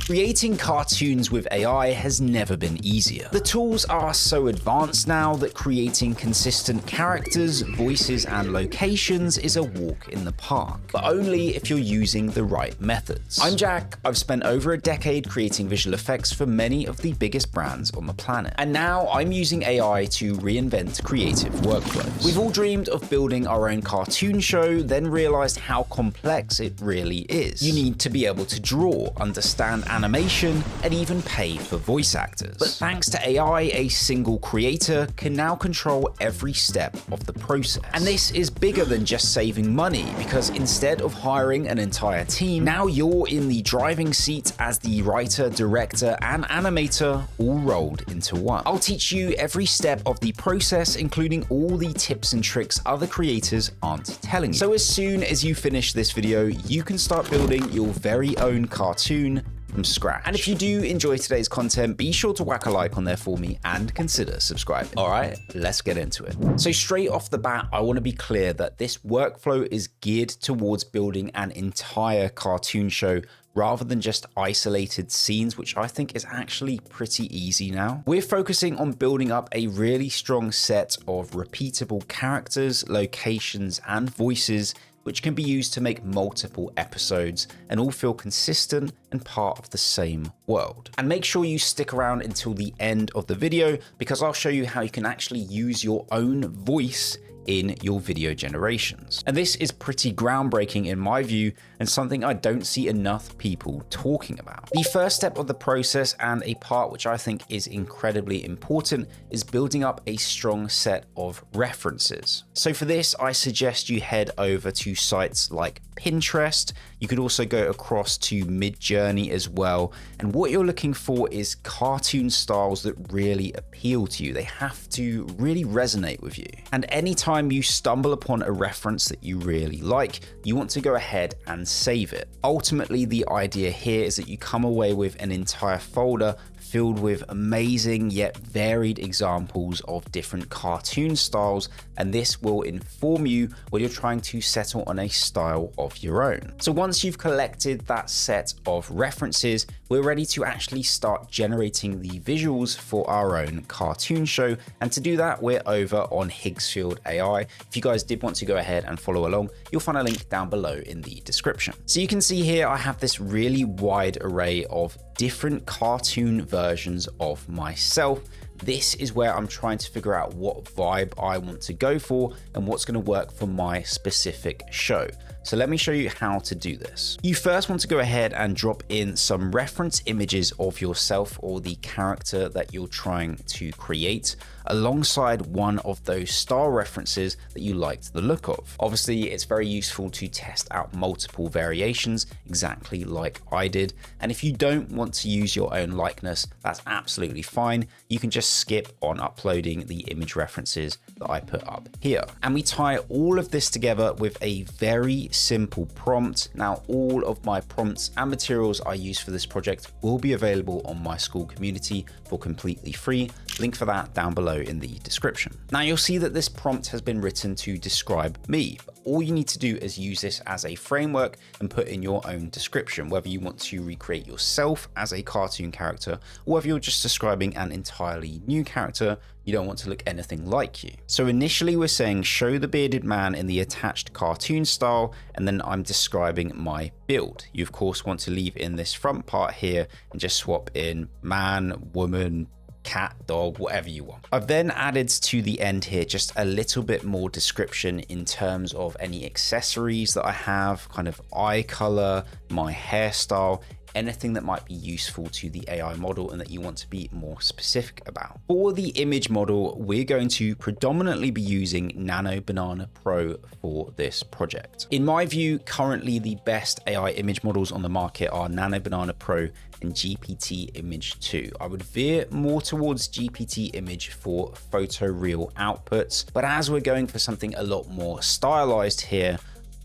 Creating cartoons with AI has never been easier. The tools are so advanced now that creating consistent characters, voices, and locations is a walk in the park, but only if you're using the right methods. I'm Jack. I've spent over a decade creating visual effects for many of the biggest brands on the planet, and now I'm using AI to reinvent creative workflows. We've all dreamed of building our own cartoon show, then realized how complex it really is. You need to be able to draw, understand animation, and even pay for voice actors. But thanks to AI, a single creator can now control every step of the process. And this is bigger than just saving money, because instead of hiring an entire team, now you're in the driving seat as the writer, director, and animator all rolled into one. I'll teach you every step of the process, including all the tips and tricks other creators aren't telling you. So as soon as you finish this video, you can start building your very own cartoon from scratch. And if you do enjoy today's content, be sure to whack a like on there for me and consider subscribing. All right, let's get into it. So straight off the bat, I want to be clear that this workflow is geared towards building an entire cartoon show rather than just isolated scenes, which I think is actually pretty easy now. We're focusing on building up a really strong set of repeatable characters, locations, and voices which can be used to make multiple episodes and all feel consistent and part of the same world. And make sure you stick around until the end of the video, because I'll show you how you can actually use your own voice in your video generations. And this is pretty groundbreaking in my view, and something I don't see enough people talking about. The first step of the process, and a part which I think is incredibly important, is building up a strong set of references. So for this, I suggest you head over to sites like Pinterest. You could also go across to Midjourney as well. And what you're looking for is cartoon styles that really appeal to you. They have to really resonate with you. And anytime you stumble upon a reference that you really like, you want to go ahead and save it. Ultimately, the idea here is that you come away with an entire folder filled with amazing yet varied examples of different cartoon styles, and this will inform you when you're trying to settle on a style of your own. So once you've collected that set of references, we're ready to actually start generating the visuals for our own cartoon show. And to do that, we're over on Higgsfield AI. If you guys did want to go ahead and follow along, you'll find a link down below in the description. So you can see here, I have this really wide array of different cartoon versions of myself. This is where I'm trying to figure out what vibe I want to go for and what's going to work for my specific show. So let me show you how to do this. You first want to go ahead and drop in some reference images of yourself or the character that you're trying to create, alongside one of those style references that you liked the look of. Obviously, it's very useful to test out multiple variations, exactly like I did. And if you don't want to use your own likeness, that's absolutely fine. You can just skip on uploading the image references that I put up here. And we tie all of this together with a very simple prompt. Now, all of my prompts and materials I use for this project will be available on my school community for completely free. Link for that down below in the description. Now you'll see that this prompt has been written to describe me, but all you need to do is use this as a framework and put in your own description, whether you want to recreate yourself as a cartoon character, or whether you're just describing an entirely new character. You don't want to look anything like you. So initially we're saying show the bearded man in the attached cartoon style, and then I'm describing my build. You of course want to leave in this front part here and just swap in man, woman, cat, dog, whatever you want. I've then added to the end here just a little bit more description in terms of any accessories that I have, kind of eye color, my hairstyle, anything that might be useful to the AI model and that you want to be more specific about. For the image model, we're going to predominantly be using Nano Banana Pro for this project. In my view, currently the best AI image models on the market are Nano Banana Pro and GPT Image 2. I would veer more towards GPT Image for photoreal outputs, but as we're going for something a lot more stylized here,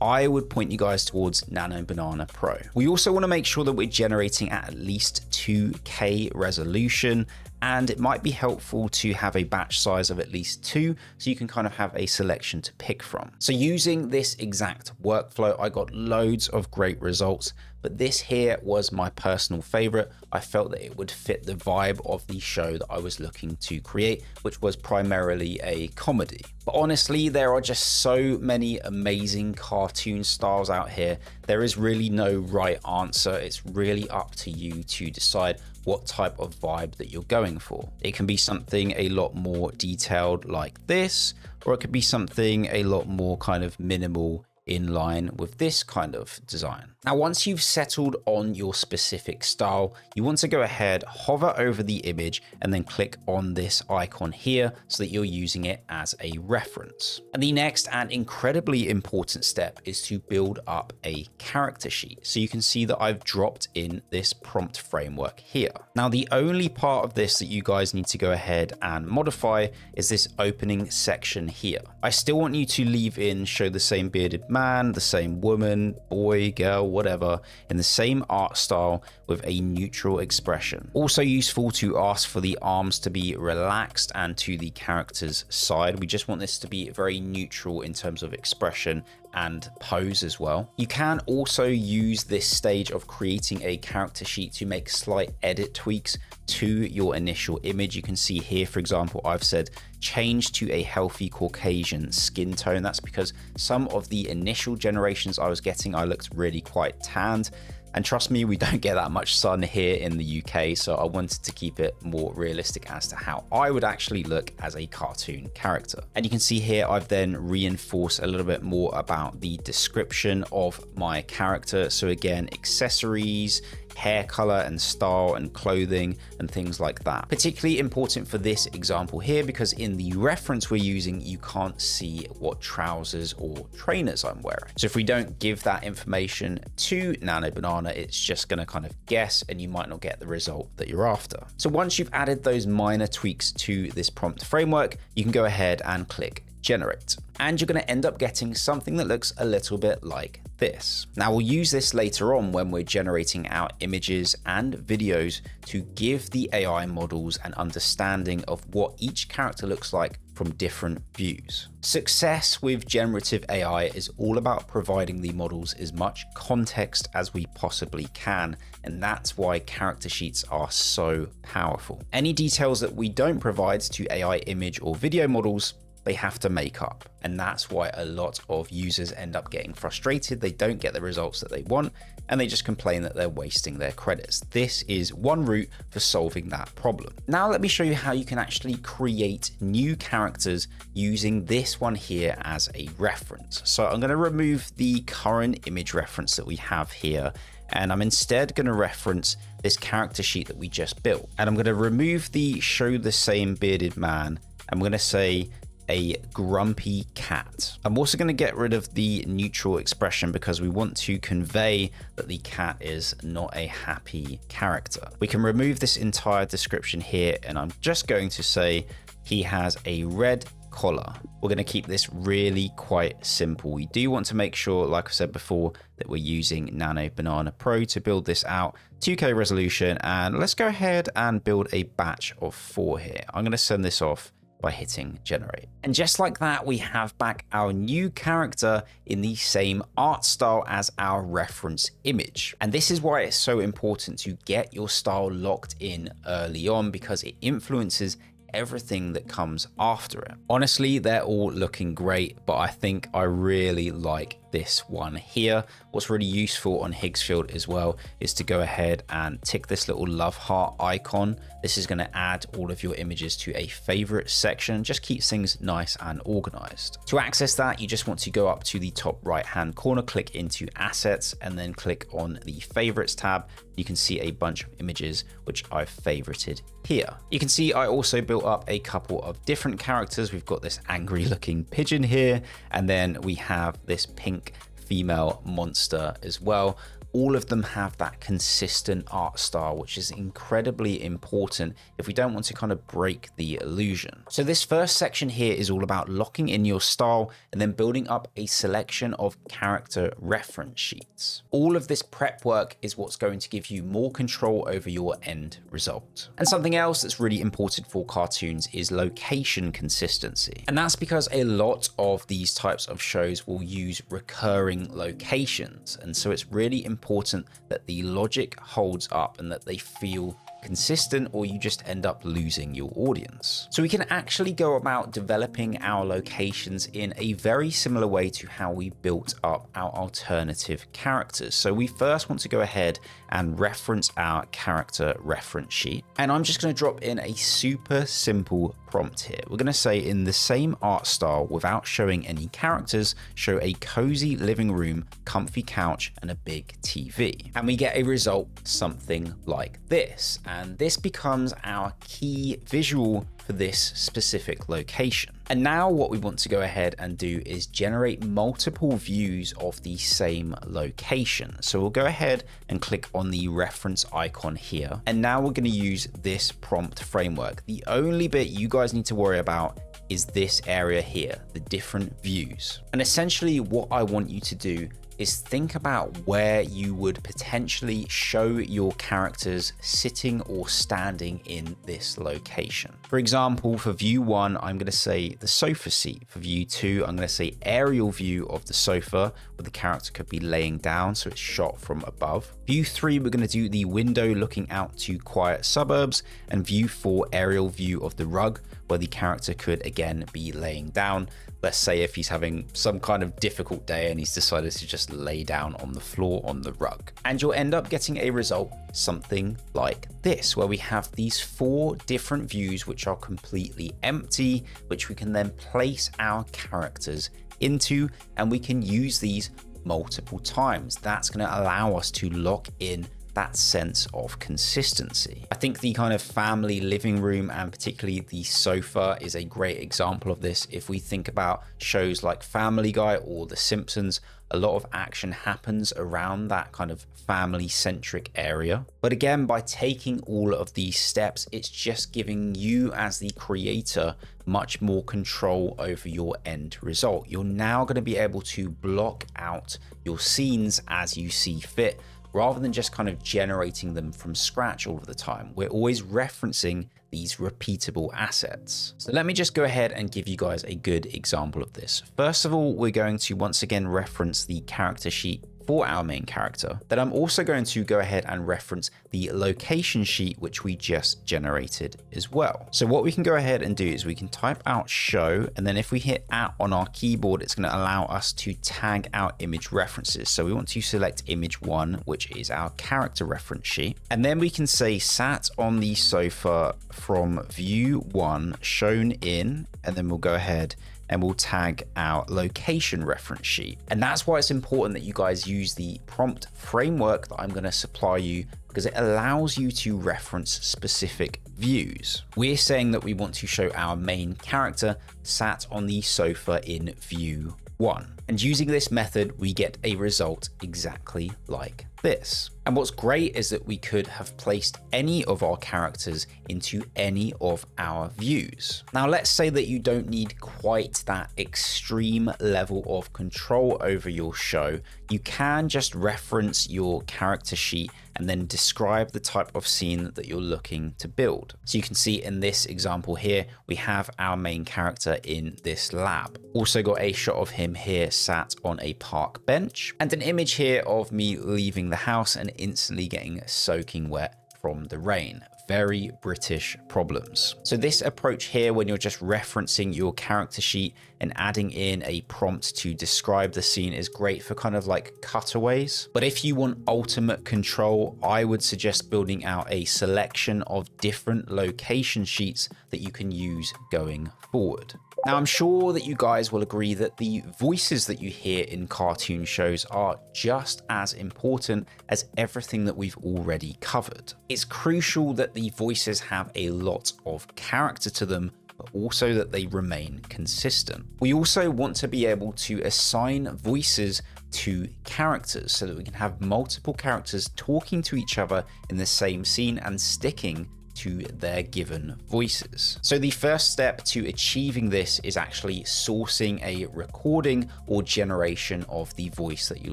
I would point you guys towards Nano Banana Pro. We also want to make sure that we're generating at least 2K resolution, and it might be helpful to have a batch size of at least 2 so you can kind of have a selection to pick from. So using this exact workflow, I got loads of great results. but this here was my personal favorite. I felt that it would fit the vibe of the show that I was looking to create, which was primarily a comedy. But honestly, there are just so many amazing cartoon styles out here. There is really no right answer. It's really up to you to decide what type of vibe that you're going for. It can be something a lot more detailed like this, or it could be something a lot more kind of minimal in line with this kind of design. Now, once you've settled on your specific style, you want to go ahead, hover over the image, and then click on this icon here so that you're using it as a reference. And the next and incredibly important step is to build up a character sheet. So you can see that I've dropped in this prompt framework here. Now, the only part of this that you guys need to go ahead and modify is this opening section here. I still want you to leave in show the same bearded man, the same woman, boy, girl, whatever, in the same art style with a neutral expression. Also useful to ask for the arms to be relaxed and to the character's side. We just want this to be very neutral in terms of expression and pose as well. You can also use this stage of creating a character sheet to make slight edit tweaks to your initial image. You can see here, for example, I've said change to a healthy Caucasian skin tone. That's because some of the initial generations I was getting, I looked really quite tanned. And trust me, we don't get that much sun here in the UK, so I wanted to keep it more realistic as to how I would actually look as a cartoon character. And you can see here, I've then reinforced a little bit more about the description of my character. So again, accessories, hair color and style and clothing and things like that. Particularly important for this example here, because in the reference we're using, you can't see what trousers or trainers I'm wearing. So if we don't give that information to Nano Banana, it's just going to kind of guess and you might not get the result that you're after. So once you've added those minor tweaks to this prompt framework, you can go ahead and click generate. And you're going to end up getting something that looks a little bit like this. Now we'll use this later on when we're generating our images and videos to give the AI models an understanding of what each character looks like from different views. Success with generative AI is all about providing the models as much context as we possibly can, and that's why character sheets are so powerful. Any details that we don't provide to AI image or video models, they have to make up. And that's why a lot of users end up getting frustrated. They don't get the results that they want, and they just complain that they're wasting their credits. This is one route for solving that problem. Now let me show you how you can actually create new characters using this one here as a reference. So I'm going to remove the current image reference that we have here, and I'm instead going to reference this character sheet that we just built. And I'm going to remove the show the same bearded man. I'm going to say a grumpy cat. I'm also going to get rid of the neutral expression because we want to convey that the cat is not a happy character. We can remove this entire description here, and I'm just going to say he has a red collar. We're going to keep this really quite simple. We do want to make sure, like I said before, that we're using Nano Banana Pro to build this out. 2K resolution, and let's go ahead and build a batch of 4 here. I'm going to send this off by hitting generate. And just like that, we have back our new character in the same art style as our reference image. And this is why it's so important to get your style locked in early on, because it influences everything that comes after it. Honestly, they're all looking great, but I think I really like this one here. What's really useful on Higgsfield as well is to go ahead and tick this little love heart icon. This is going to add all of your images to a favorite section, just keeps things nice and organized. To access that, you just want to go up to the top right hand corner, click into assets, and then click on the favorites tab. You can see a bunch of images which I've favorited here. You can see I also built up a couple of different characters. We've got this angry looking pigeon here, and then we have this pink female monster as well. All of them have that consistent art style, which is incredibly important if we don't want to kind of break the illusion. So this first section here is all about locking in your style and then building up a selection of character reference sheets. All of this prep work is what's going to give you more control over your end result. And something else that's really important for cartoons is location consistency. And that's because a lot of these types of shows will use recurring locations. And so it's really important important that the logic holds up and that they feel consistent, or you just end up losing your audience. So we can actually go about developing our locations in a very similar way to how we built up our alternative characters. So we first want to go ahead and reference our character reference sheet. And I'm just going to drop in a super simple prompt here. We're going to say, in the same art style without showing any characters, show a cozy living room, comfy couch, and a big TV. And we get a result something like this. And this becomes our key visual for this specific location. And now what we want to go ahead and do is generate multiple views of the same location. So we'll go ahead and click on the reference icon here. And now we're going to use this prompt framework. The only bit you guys need to worry about is this area here, the different views. And essentially what I want you to do is think about where you would potentially show your characters sitting or standing in this location. For example, for view 1, I'm going to say the sofa seat. For view 2, I'm going to say aerial view of the sofa, where the character could be laying down, so it's shot from above. View 3, we're going to do the window looking out to quiet suburbs, and view 4, aerial view of the rug, where the character could again be laying down. Let's say if he's having some kind of difficult day and he's decided to just lay down on the floor on the rug. And you'll end up getting a result something like this, where we have these 4 different views which are completely empty, which we can then place our characters into, and we can use these multiple times. That's going to allow us to lock in that sense of consistency. I think the kind of family living room, and particularly the sofa, is a great example of this. If we think about shows like Family Guy or The Simpsons, a lot of action happens around that kind of family-centric area. But again, by taking all of these steps, it's just giving you as the creator much more control over your end result. You're now going to be able to block out your scenes as you see fit, rather than just kind of generating them from scratch all of the time. We're always referencing these repeatable assets. So let me just go ahead and give you guys a good example of this. First of all, we're going to once again reference the character sheet for our main character. Then I'm also going to go ahead and reference the location sheet, which we just generated as well. So what we can go ahead and do is we can type out show, and then if we hit at on our keyboard, it's going to allow us to tag our image references. So we want to select image 1, which is our character reference sheet. And then we can say sat on the sofa from view 1 shown in, and then we'll go ahead and we'll tag our location reference sheet. And that's why it's important that you guys use the prompt framework that I'm going to supply you, because it allows you to reference specific views. We're saying that we want to show our main character sat on the sofa in view 1. And using this method, we get a result exactly like this. And what's great is that we could have placed any of our characters into any of our views. Now, let's say that you don't need quite that extreme level of control over your show. You can just reference your character sheet and then describe the type of scene that you're looking to build. So you can see in this example here, we have our main character in this lab. Also got a shot of him here sat on a park bench, and an image here of me leaving the house and instantly getting soaking wet from the rain. Very British problems. So this approach here, when you're just referencing your character sheet and adding in a prompt to describe the scene, is great for kind of like cutaways. But if you want ultimate control, I would suggest building out a selection of different location sheets that you can use going forward. Now, I'm sure that you guys will agree that the voices that you hear in cartoon shows are just as important as everything that we've already covered. It's crucial that the voices have a lot of character to them, but also that they remain consistent. We also want to be able to assign voices to characters so that we can have multiple characters talking to each other in the same scene and sticking to their given voices. So the first step to achieving this is actually sourcing a recording or generation of the voice that you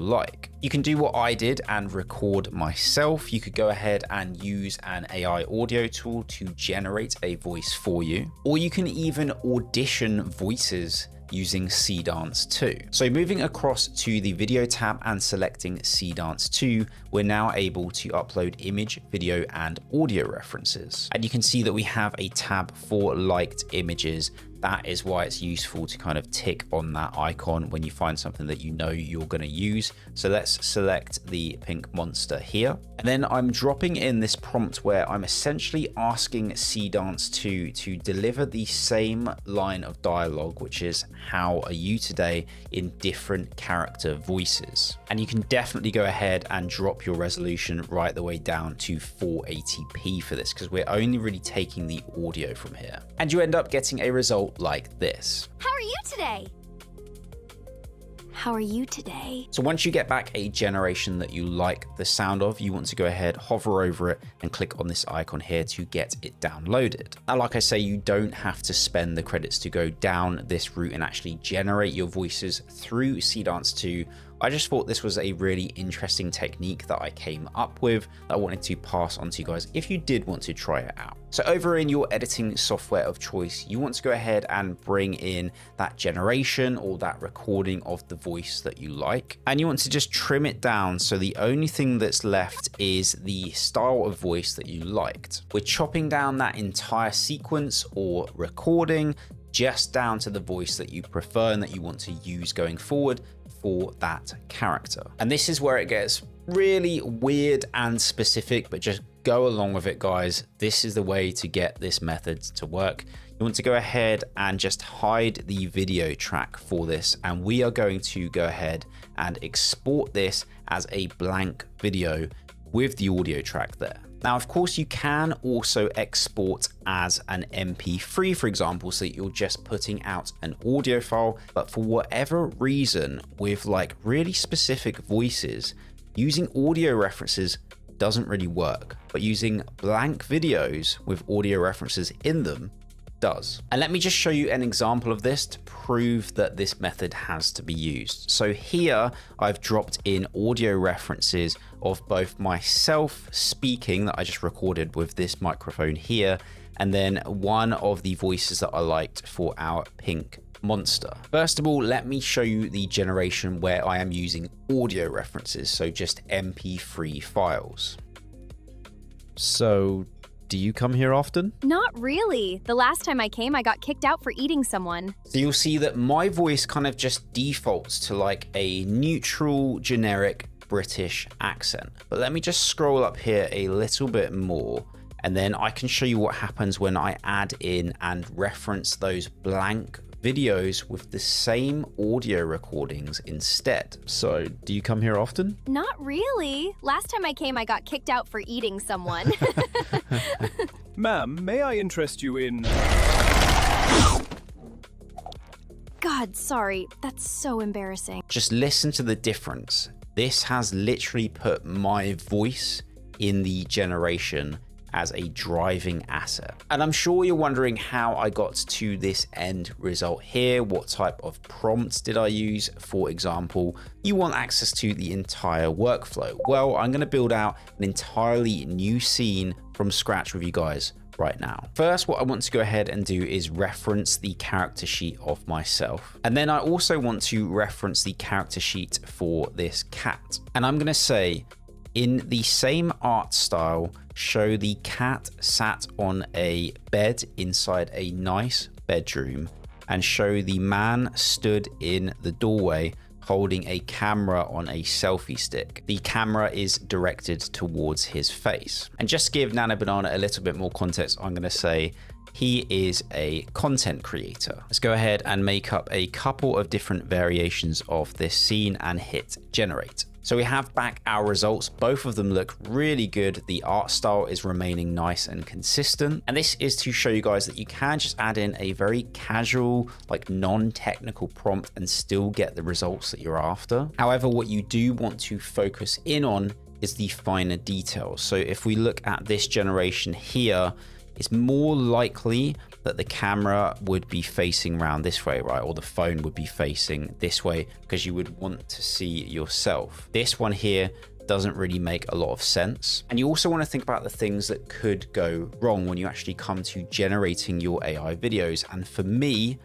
like. You can do what I did and record myself. You could go ahead and use an AI audio tool to generate a voice for you, or you can even audition voices using Seedance 2. So moving across to the video tab and selecting Seedance 2, we're now able to upload image, video, and audio references. And you can see that we have a tab for liked images. That is why it's useful to kind of tick on that icon when you find something that you know you're going to use. So let's select the pink monster here. And then I'm dropping in this prompt where I'm essentially asking Seedance 2 to deliver the same line of dialogue, which is "How are you today?" in different character voices. And you can definitely go ahead and drop your resolution right the way down to 480p for this, because we're only really taking the audio from here. And you end up getting a result like this. How are you today? How are you today? So once you get back a generation that you like the sound of, you want to go ahead, hover over it, and click on this icon here to get it downloaded. And like I say, you don't have to spend the credits to go down this route and actually generate your voices through Seedance 2. I just thought this was a really interesting technique that I came up with that I wanted to pass on to you guys if you did want to try it out. So over in your editing software of choice, you want to go ahead and bring in that generation or that recording of the voice that you like. And you want to just trim it down so the only thing that's left is the style of voice that you liked. We're chopping down that entire sequence or recording just down to the voice that you prefer and that you want to use going forward for that character. And this is where it gets really weird and specific, but just go along with it, guys. This is the way to get this method to work. You want to go ahead and just hide the video track for this, and we are going to go ahead and export this as a blank video with the audio track there. Now, of course, you can also export as an MP3, for example, so that you're just putting out an audio file. But for whatever reason, with like really specific voices, using audio references doesn't really work. But using blank videos with audio references in them does. And let me just show you an example of this to prove that this method has to be used. So here I've dropped in audio references of both myself speaking that I just recorded with this microphone here, and then one of the voices that I liked for our pink monster. First of all, let me show you the generation where I am using audio references, so just MP3 files. So do you come here often? Not really. The last time I came, I got kicked out for eating someone. So you'll see that my voice kind of just defaults to like a neutral, generic British accent. But let me just scroll up here a little bit more, and then I can show you what happens when I add in and reference those blank videos with the same audio recordings instead. So do you come here often? Not really. Last time I came, I got kicked out for eating someone. Ma'am, may I interest you in... God, sorry. That's so embarrassing. Just listen to the difference. This has literally put my voice in the generation as a driving asset. And I'm sure you're wondering how I got to this end result here. What type of prompts did I use? For example, you want access to the entire workflow. Well, I'm going to build out an entirely new scene from scratch with you guys right now. First, what I want to go ahead and do is reference the character sheet of myself. And then I also want to reference the character sheet for this cat. And I'm going to say, in the same art style, show the cat sat on a bed inside a nice bedroom, and show the man stood in the doorway holding a camera on a selfie stick. The camera is directed towards his face. And just to give Nano Banana a little bit more context, I'm going to say he is a content creator. Let's go ahead and make up a couple of different variations of this scene and hit generate. So we have back our results. Both of them look really good. The art style is remaining nice and consistent. And this is to show you guys that you can just add in a very casual, like non-technical prompt and still get the results that you're after. However, what you do want to focus in on is the finer details. So if we look at this generation here, it's more likely that the camera would be facing around this way, right? Or the phone would be facing this way because you would want to see yourself. This one here doesn't really make a lot of sense. And you also want to think about the things that could go wrong when you actually come to generating your AI videos. And for me,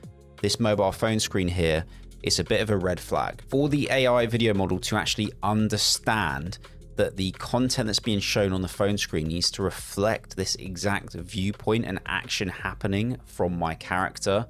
this mobile phone screen here, it's a bit of a red flag. For the AI video model to actually understand that the content that's being shown on the phone screen needs to reflect this exact viewpoint and action happening from my character,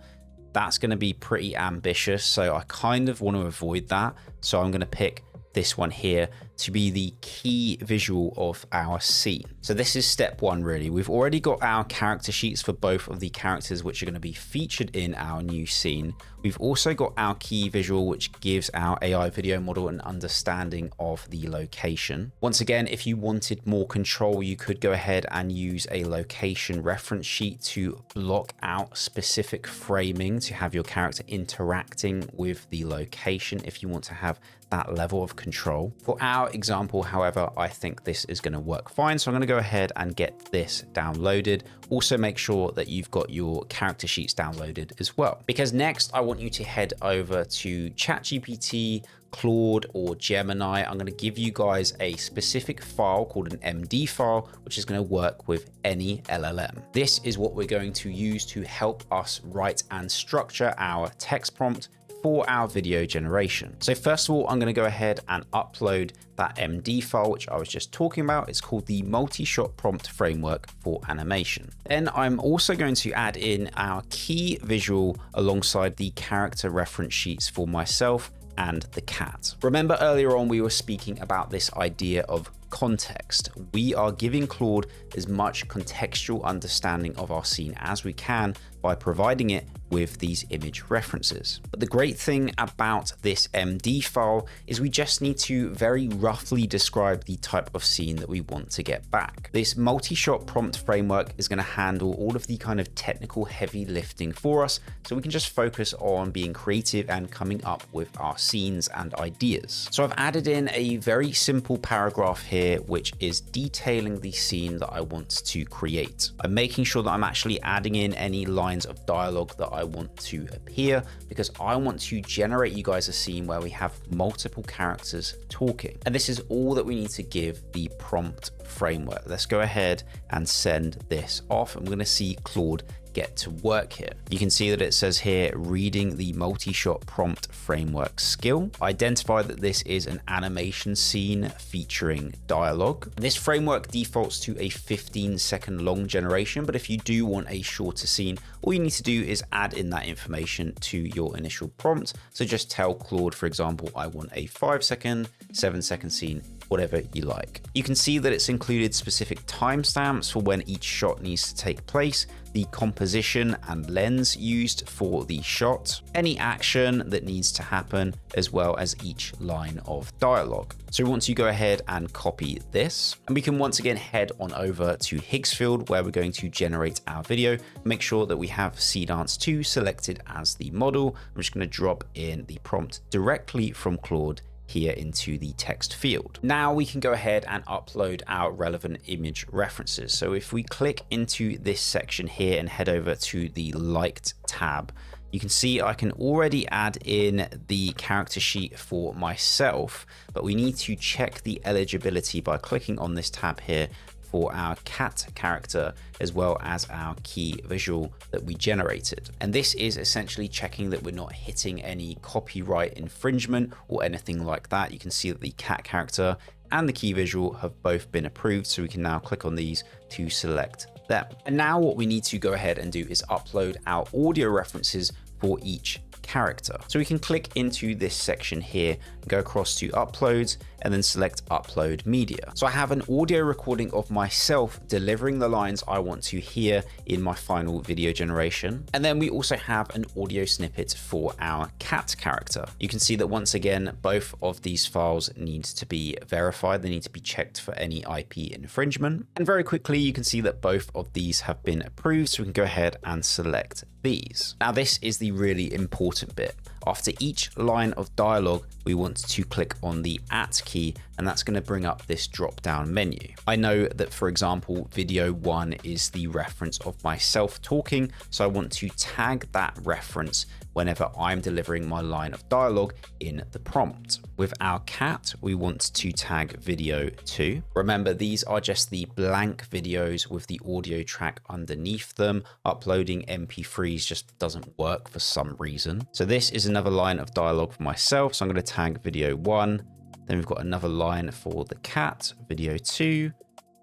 that's going to be pretty ambitious. So I kind of want to avoid that. So I'm going to pick this one here to be the key visual of our scene. So this is step one, really. We've already got our character sheets for both of the characters which are going to be featured in our new scene. We've also got our key visual, which gives our AI video model an understanding of the location. Once again, if you wanted more control, you could go ahead and use a location reference sheet to block out specific framing to have your character interacting with the location if you want to have that level of control. For our example, however, I think this is going to work fine. So I'm going to go ahead and get this downloaded. Also make sure that you've got your character sheets downloaded as well, because next I want you to head over to ChatGPT, Claude, or Gemini. I'm going to give you guys a specific file called an MD file, which is going to work with any LLM. This is what we're going to use to help us write and structure our text prompt for our video generation. So first of all, I'm going to go ahead and upload that MD file, which I was just talking about. It's called the multi-shot prompt framework for animation. Then I'm also going to add in our key visual alongside the character reference sheets for myself and the cat. Remember earlier on, we were speaking about this idea of context. We are giving Claude as much contextual understanding of our scene as we can by providing it with these image references. But the great thing about this MD file is we just need to very roughly describe the type of scene that we want to get back. This multi-shot prompt framework is going to handle all of the kind of technical heavy lifting for us, so we can just focus on being creative and coming up with our scenes and ideas. So I've added in a very simple paragraph here, which is detailing the scene that I want to create. I'm making sure that I'm actually adding in any lines of dialogue that I want to appear, because I want to generate you guys a scene where we have multiple characters talking. And this is all that we need to give the prompt framework. Let's go ahead and send this off. I'm going to see Claude get to work here. You can see that it says here, reading the multi-shot prompt framework skill. Identify that this is an animation scene featuring dialogue. This framework defaults to a 15-second long generation, but if you do want a shorter scene, all you need to do is add in that information to your initial prompt. So just tell Claude, for example, I want a 5-second, 7-second scene, whatever you like. You can see that it's included specific timestamps for when each shot needs to take place, the composition and lens used for the shot, any action that needs to happen, as well as each line of dialogue. So once you go ahead and copy this, and we can once again head on over to Higgsfield, where we're going to generate our video. Make sure that we have Seedance 2 selected as the model. I'm just going to drop in the prompt directly from Claude here into the text field. Now we can go ahead and upload our relevant image references. So if we click into this section here and head over to the liked tab, you can see I can already add in the character sheet for myself, but we need to check the eligibility by clicking on this tab here for our cat character, as well as our key visual that we generated. And this is essentially checking that we're not hitting any copyright infringement or anything like that. You can see that the cat character and the key visual have both been approved, so we can now click on these to select them. And now what we need to go ahead and do is upload our audio references for each character. So we can click into this section here, go across to uploads, and then select upload media. So I have an audio recording of myself delivering the lines I want to hear in my final video generation. And then we also have an audio snippet for our cat character. You can see that once again, both of these files need to be verified. They need to be checked for any IP infringement. And very quickly, you can see that both of these have been approved. So we can go ahead and select these. Now, this is the really important bit. After each line of dialogue, we want to click on the @ key, and that's going to bring up this drop down menu. I know that, for example, video 1 is the reference of myself talking, so I want to tag that reference whenever I'm delivering my line of dialogue in the prompt. With our cat, we want to tag video 2. Remember, these are just the blank videos with the audio track underneath them. Uploading MP3s just doesn't work for some reason. So this is another line of dialogue for myself. So I'm going to tag video 1. Then we've got another line for the cat, video 2,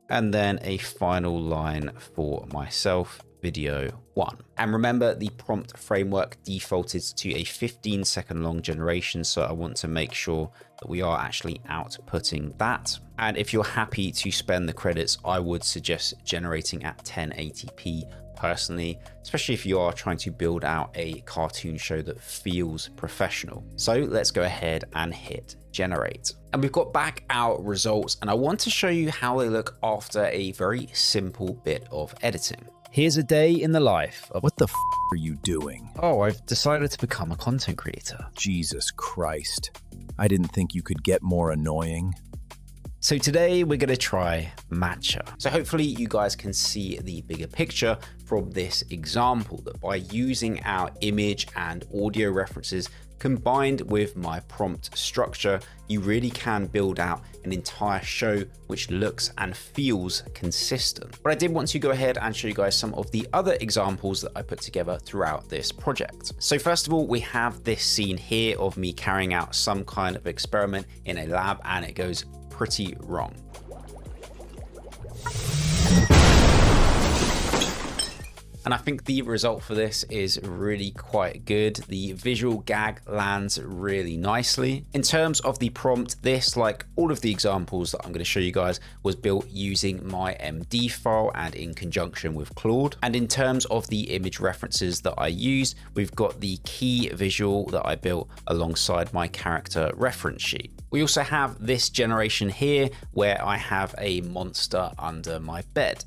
and then a final line for myself, video 1. And remember, the prompt framework defaulted to a 15-second long generation, so I want to make sure that we are actually outputting that. And if you're happy to spend the credits, I would suggest generating at 1080p personally, especially if you are trying to build out a cartoon show that feels professional. So let's go ahead and hit generate. And we've got back our results, and I want to show you how they look after a very simple bit of editing. Here's a day in the life of... What the f are you doing? Oh, I've decided to become a content creator. Jesus Christ. I didn't think you could get more annoying. So today we're going to try matcha. So hopefully you guys can see the bigger picture from this example, that by using our image and audio references combined with my prompt structure, you really can build out an entire show which looks and feels consistent. But I did want to go ahead and show you guys some of the other examples that I put together throughout this project. So first of all, we have this scene here of me carrying out some kind of experiment in a lab, and it goes pretty wrong. And I think the result for this is really quite good. The visual gag lands really nicely. In terms of the prompt, this, like all of the examples that I'm going to show you guys, was built using my MD file and in conjunction with Claude. And in terms of the image references that I used, we've got the key visual that I built alongside my character reference sheet. We also have this generation here where I have a monster under my bed.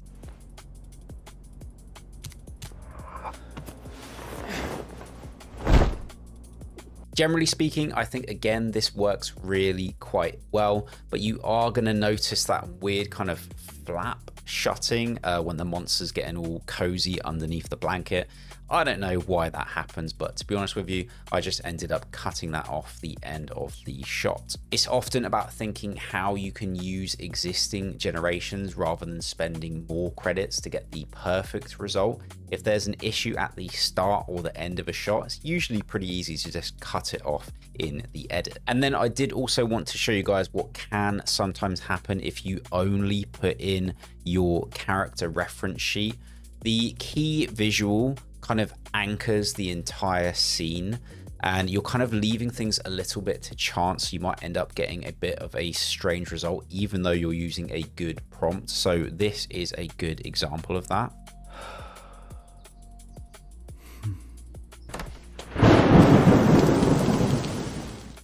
Generally speaking, I think, again, this works really quite well, but you are going to notice that weird kind of flap shutting when the monster's getting all cozy underneath the blanket. I don't know why that happens, but to be honest with you, I just ended up cutting that off the end of the shot. It's often about thinking how you can use existing generations rather than spending more credits to get the perfect result. If there's an issue at the start or the end of a shot, it's usually pretty easy to just cut it off in the edit. And then I did also want to show you guys what can sometimes happen if you only put in your character reference sheet. The key visual kind of anchors the entire scene, and you're kind of leaving things a little bit to chance. You might end up getting a bit of a strange result, even though you're using a good prompt. So this is a good example of that.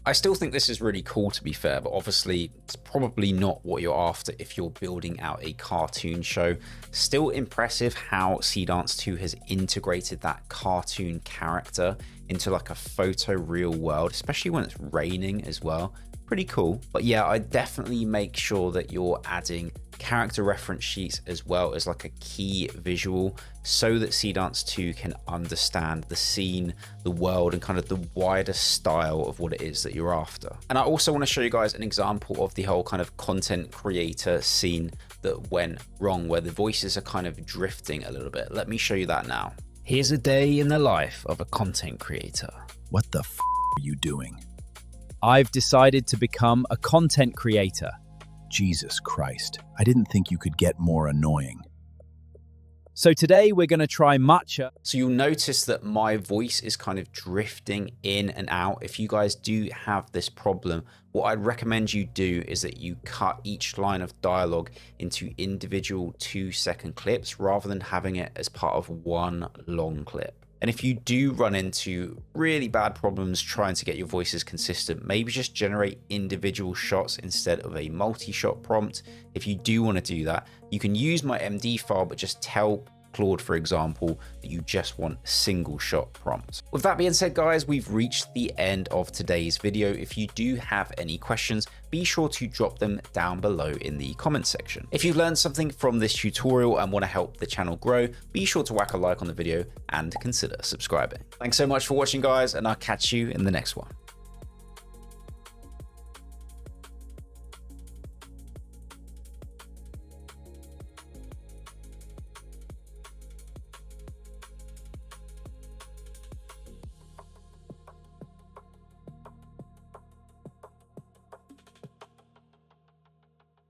I still think this is really cool, to be fair, but obviously it's probably not what you're after if you're building out a cartoon show. Still impressive how Seedance 2 has integrated that cartoon character into like a photo real world, especially when it's raining as well. Pretty cool. But yeah, I definitely make sure that you're adding character reference sheets as well as like a key visual so that Seedance 2 can understand the scene, the world, and kind of the wider style of what it is that you're after. And I also want to show you guys an example of the whole kind of content creator scene that went wrong, where the voices are kind of drifting a little bit. Let me show you that now. Here's a day in the life of a content creator. What the f are you doing? I've decided to become a content creator. Jesus Christ. I didn't think you could get more annoying. So today we're going to try matcha. So you'll notice that my voice is kind of drifting in and out. If you guys do have this problem, what I'd recommend you do is that you cut each line of dialogue into individual 2-second clips rather than having it as part of one long clip. And if you do run into really bad problems trying to get your voices consistent, maybe just generate individual shots instead of a multi-shot prompt. If you do want to do that, you can use my MD file, but just tell Claude, for example, that you just want single shot prompts. With that being said, guys, we've reached the end of today's video. If you do have any questions, be sure to drop them down below in the comments section. If you've learned something from this tutorial and want to help the channel grow, be sure to whack a like on the video and consider subscribing. Thanks so much for watching, guys, and I'll catch you in the next one.